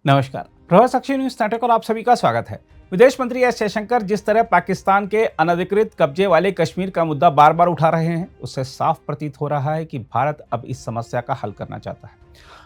नमस्कार। प्रभात साक्षी न्यूज नाटक और आप सभी का स्वागत है। विदेश मंत्री एस जयशंकर जिस तरह पाकिस्तान के अनधिकृत कब्जे वाले कश्मीर का मुद्दा बार बार उठा रहे हैं, उससे साफ प्रतीत हो रहा है कि भारत अब इस समस्या का हल करना चाहता है।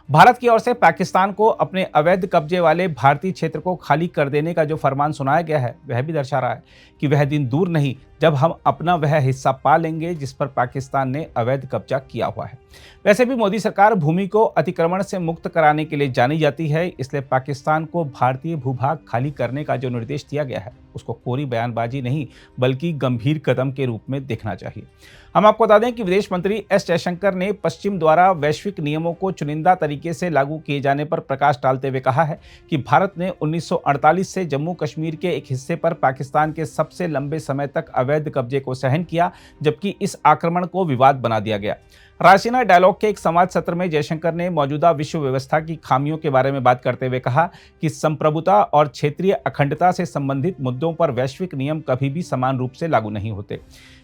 भारत की ओर से पाकिस्तान को अपने अवैध कब्जे वाले भारतीय क्षेत्र को खाली कर देने का जो फरमान सुनाया गया है, वह भी दर्शा रहा है कि वह दिन दूर नहीं जब हम अपना वह हिस्सा पा लेंगे जिस पर पाकिस्तान ने अवैध कब्जा किया हुआ है। वैसे भी मोदी सरकार भूमि को अतिक्रमण से मुक्त कराने के लिए जानी जाती है, इसलिए पाकिस्तान को भारतीय भूभाग खाली करने का जो निर्देश दिया गया है, उसको कोरी बयानबाजी नहीं बल्कि गंभीर कदम के रूप में देखना चाहिए। हम आपको बता दें कि विदेश मंत्री एस जयशंकर ने पश्चिम द्वारा वैश्विक नियमों को चुनिंदा तरीके से लागू किए जाने पर प्रकाश डालते हुए कहा है कि भारत ने 1948 से जम्मू कश्मीर के एक हिस्से पर पाकिस्तान के सबसे लंबे समय तक अवैध कब्जे को सहन किया, जबकि इस आक्रमण को विवाद बना दिया गया। रायसीना डायलॉग के एक संवाद सत्र में जयशंकर ने मौजूदा विश्व व्यवस्था की खामियों के बारे में बात करते हुए कहा कि संप्रभुता और क्षेत्रीय अखंडता से संबंधित मुद्दों पर वैश्विक नियम कभी भी समान रूप से लागू नहीं होते।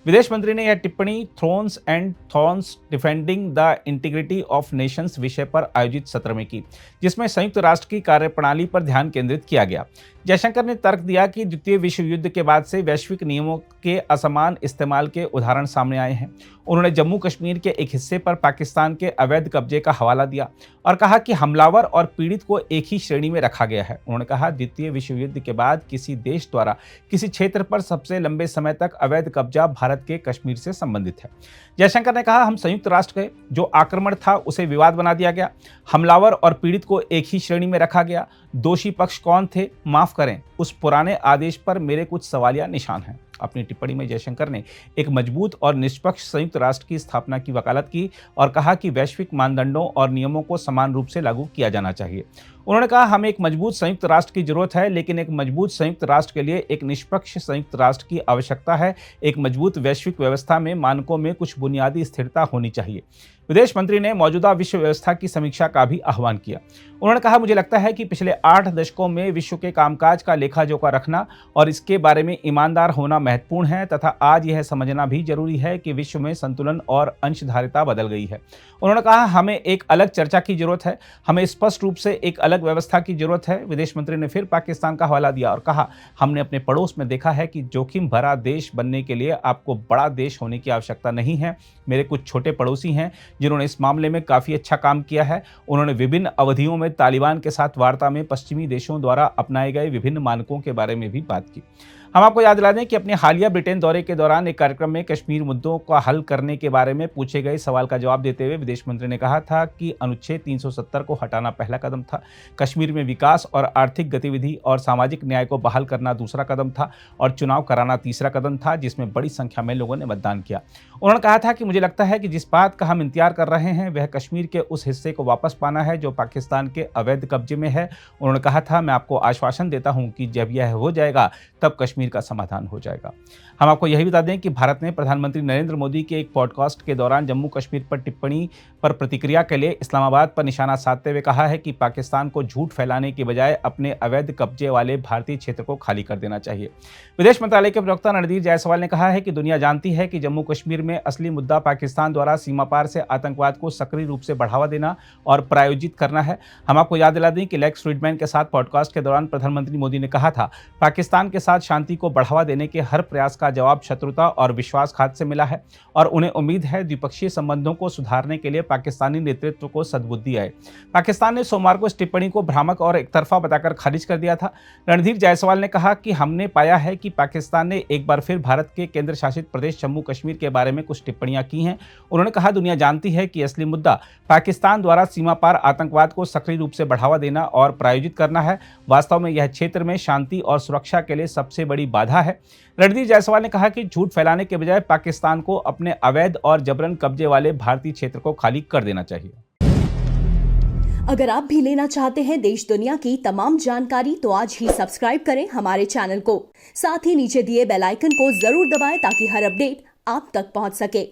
विदेश मंत्री ने यह टिप्पणी thrones and thorns defending the integrity of Nations विषय पर आयोजित सत्र में की, जिसमें संयुक्त राष्ट्र की कार्यप्रणाली पर ध्यान केंद्रित किया गया। जयशंकर ने तर्क दिया कि द्वितीय विश्व युद्ध के बाद से वैश्विक नियमों के असमान इस्तेमाल के उदाहरण सामने आए हैं। उन्होंने जम्मू कश्मीर के एक हिस्से पर पाकिस्तान के अवैध कब्जे का हवाला दिया और कहा कि हमलावर और पीड़ित को एक ही श्रेणी में रखा गया है। उन्होंने कहा, द्वितीय विश्व युद्ध के बाद किसी देश द्वारा किसी क्षेत्र पर सबसे लंबे समय तक अवैध कब्जा भारत के कश्मीर से संबंधित है। जयशंकर ने कहा, हम संयुक्त राष्ट्र के जो आक्रमण था उसे विवाद बना दिया गया, हमलावर और पीड़ित को एक ही श्रेणी में रखा गया। दोषी पक्ष कौन थे, माफ करें, उस पुराने आदेश पर मेरे कुछ सवालिया निशान हैं। अपनी टिप्पणी में जयशंकर ने एक मजबूत और निष्पक्ष संयुक्त राष्ट्र की स्थापना की वकालत की और कहा कि वैश्विक मानदंडों और नियमों को समान रूप से लागू किया जाना चाहिए। उन्होंने कहा, हमें एक मजबूत संयुक्त राष्ट्र की जरूरत है, लेकिन एक मजबूत संयुक्त राष्ट्र के लिए एक निष्पक्ष संयुक्त राष्ट्र की आवश्यकता है। एक मजबूत वैश्विक व्यवस्था में मानकों में कुछ बुनियादी स्थिरता होनी चाहिए। विदेश मंत्री ने मौजूदा विश्व व्यवस्था की समीक्षा का भी आह्वान किया। उन्होंने कहा, मुझे लगता है कि पिछले 8 दशकों में विश्व के कामकाज का लेखा जोखा रखना और इसके बारे में ईमानदार होना महत्वपूर्ण है तथा आज यह समझना भी जरूरी है कि विश्व में संतुलन और अंशधारिता बदल गई है। उन्होंने कहा, हमें एक अलग चर्चा की जरूरत है, हमें स्पष्ट रूप से एक अलग व्यवस्था की जरूरत है। विदेश मंत्री ने फिर पाकिस्तान का हवाला दिया और कहा, हमने अपने पड़ोस में देखा है कि जोखिम भरा देश बनने के लिए आपको बड़ा देश होने की आवश्यकता नहीं है। मेरे कुछ छोटे पड़ोसी हैं जिन्होंने इस मामले में काफी अच्छा काम किया है। उन्होंने विभिन्न अवधियों में तालिबान के साथ वार्ता में पश्चिमी देशों द्वारा अपनाए गए विभिन्न मानकों के बारे में भी बात की। हम आपको याद दिला दें कि अपने हालिया ब्रिटेन दौरे के दौरान एक कार्यक्रम में कश्मीर मुद्दों का हल करने के बारे में पूछे गए सवाल का जवाब देते हुए विदेश मंत्री ने कहा था कि अनुच्छेद 370 को हटाना पहला कदम था, कश्मीर में विकास और आर्थिक गतिविधि और सामाजिक न्याय को बहाल करना दूसरा कदम था और चुनाव कराना तीसरा कदम था, जिसमें बड़ी संख्या में लोगों ने मतदान किया। उन्होंने कहा था कि मुझे लगता है कि जिस बात का हम इंतजार कर रहे हैं वह कश्मीर के उस हिस्से को वापस पाना है जो पाकिस्तान के अवैध कब्जे में है। उन्होंने कहा था, मैं आपको आश्वासन देता हूं कि जब यह हो जाएगा तब कश्मीर का समाधान हो जाएगा। हम आपको यही बता दें कि भारत ने प्रधानमंत्री नरेंद्र मोदी के एक पॉडकास्ट के दौरान जम्मू कश्मीर पर टिप्पणी पर प्रतिक्रिया के लिए इस्लामाबाद पर निशाना साधते हुए कहा है कि पाकिस्तान को झूठ फैलाने के बजाय अपने अवैध कब्जे वाले भारतीय क्षेत्र को खाली कर देना चाहिए। विदेश मंत्रालय के प्रवक्ता रणधीर जायसवाल ने कहा है कि दुनिया जानती है कि जम्मू कश्मीर में असली मुद्दा पाकिस्तान द्वारा सीमा पार से आतंकवाद को सक्रिय रूप से बढ़ावा देना और प्रायोजित करना है। हम आपको याद दिला दें कि लेक्स फ्रीडमैन के साथ पॉडकास्ट के दौरान प्रधानमंत्री मोदी ने कहा था, पाकिस्तान के साथ शांति को बढ़ावा देने के हर प्रयास का जवाब शत्रुता और विश्वासघात से मिला है और उन्हें उम्मीद है द्विपक्षीय संबंधों को सुधारने के लिए पाकिस्तानी नेतृत्व को सद्बुद्धि आए। पाकिस्तान ने सोमवार को इस टिप्पणी को भ्रामक और एकतरफा बताकर खारिज कर दिया था। रणधीर जायसवाल ने कहा कि हमने पाया है कि पाकिस्तान ने एक बार फिर भारत के केंद्र शासित प्रदेश जम्मू कश्मीर के बारे में कुछ टिप्पणियां की हैं। उन्होंने कहा, दुनिया जानती है कि असली मुद्दा पाकिस्तान द्वारा सीमा पार आतंकवाद को सक्रिय रूप से बढ़ावा देना और प्रायोजित करना है। वास्तव में यह क्षेत्र में शांति और सुरक्षा के लिए सबसे बड़ी बाधा है। रणधीर जायसवाल ने कहा कि झूठ फैलाने के बजाय पाकिस्तान को अपने अवैध और जबरन कब्जे वाले भारतीय क्षेत्र को खाली कर देना चाहिए। अगर आप भी लेना चाहते हैं देश दुनिया की तमाम जानकारी तो आज ही सब्सक्राइब करें हमारे चैनल को। साथ ही नीचे दिए बेल आइकन को जरूर दबाएं ताकि हर अपडेट आप तक पहुंच सके।